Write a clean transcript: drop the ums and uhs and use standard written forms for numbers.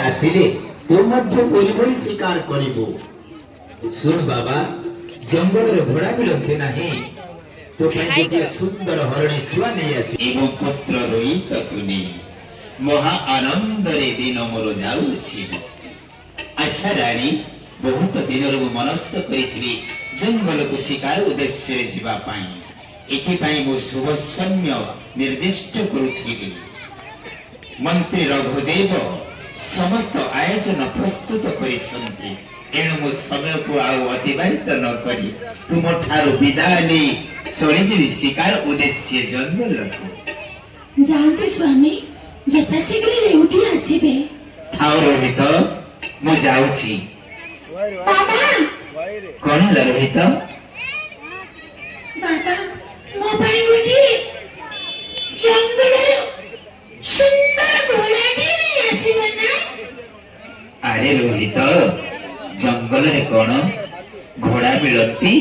ଆସିଲେ ତୁ ମଧ୍ୟ ପରି ଭଳି ଶିକାର କରିବୁ। ଶୁଣ ବାବା, ଜଙ୍ଗଲରେ ଘୋଡ଼ା ମିଳନ୍ତି ନାହିଁ, ତୋ ପାଇଁ ଗୋଟିଏ ସୁନ୍ଦର ହରିଣୀ ଛୁଆ ନେଇ ଆସି ଏବଂ ପୁତ୍ର ରୋହିତକୁ ନେଇ ମହା ଆନନ୍ଦରେ ଦିନ ମୋର ଯାଉଛି। ଆଚ୍ଛା ରାଣୀ, ବହୁତ ଦିନରୁ ମୁଁ ମନସ୍ଥ କରିଥିଲି ଜଙ୍ଗଲକୁ ଶିକାର ଉଦ୍ଦେଶ୍ୟରେ ଯିବା ପାଇଁ। ଏଥିପାଇଁ ମୁଁ ଶୁଭ ସମୟ ନିର୍ଦ୍ଦିଷ୍ଟ କରୁଥିଲି। ମନ୍ତ୍ରୀ ରଘୁଦେବ ସମସ୍ତ ଆୟୋଜନ ପ୍ରସ୍ତୁତ କରିଛନ୍ତି। ଏଣୁ ମୁଁ ସମୟକୁ ଆଉ ଅତିବାହିତ ନ କରି ତୁମଠାରୁ ବିଦାୟ ନେଇ ଚଳିଯିବି ଶିକାର ଉଦ୍ଦେଶ୍ୟ ଜଙ୍ଗଲକୁ। ଯାଆନ୍ତୁ ସ୍ୱାମୀ, ଯଥାଶୀଘ୍ର ଲେଉଟି ଆସିବେ। ଥାଉ ରୋହିତ, ମୁଁ ଯାଉଛି। ବାବା, କଣ ହେଲା ରୋହିତ? ବାବା, ମୋ ପାଇଁ ଗୋଟିଏ ଜଙ୍ଗଲର ସୁନ୍ଦର ଘୋଡ଼ାଟିଏ ନେଇ ଆସିବେ ନା? ଆରେ ରୋହିତ, ଜଙ୍ଗଲରେ କଣ ଘୋଡ଼ା ମିଳନ୍ତି?